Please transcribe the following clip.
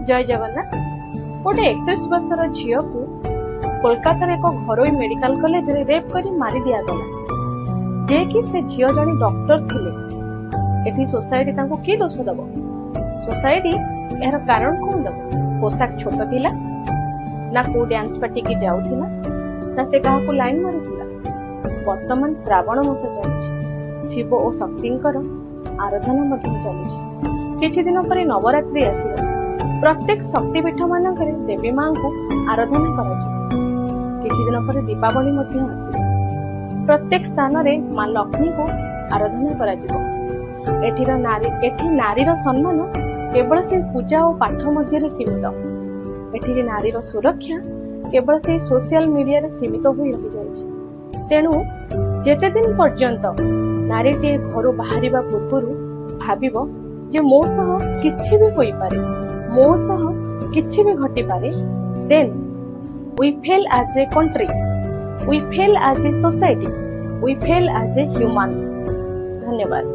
जय जगन्नाथ। गोटे 31 वर्षर झील को कोलकाता एक घरोई मेडिकल कॉलेज रे रेप करी मारी दिया गला जे कि से झील जने डॉक्टर थिले। एठी सोसाइटी तांको की दोष दबो? सोसाइटी एहर कारण कोन दबो? पोशाक छोट थिला ना को डांस पार्टी की जाउथिला ना से कहा को लाइन मारुथिला। वर्तमान श्रावण मास चलछि, शिव और शक्तिंकर आराधना मध्य चलछि। किछि दिन पर नवरात्रि आसीबो। प्रत्येक शक्तिपीठ मानकरे देवी मां को आराधना कराଯିबो। किछि दिन पर दीपावली मध्य आसीबो। प्रत्येक स्थान रे मां लक्ष्मी को आराधना कराजिबो। एठी नारीर सम्मान केवल से पूजा और पाठ मध्य सीमित। एठी नारीर सुरक्षा केवल से सोशल मीडिया रे सीमित होई रहि जायछि। तेणु जेते दिन पर्यंत नारीटे घर बाहर पूर्व भाविब जे मो सह किछि भी होई पारे, मो सह किछि भी घटी पारे, then we fail as a country, we fail as a society, we fail as a humans. धन्यवाद।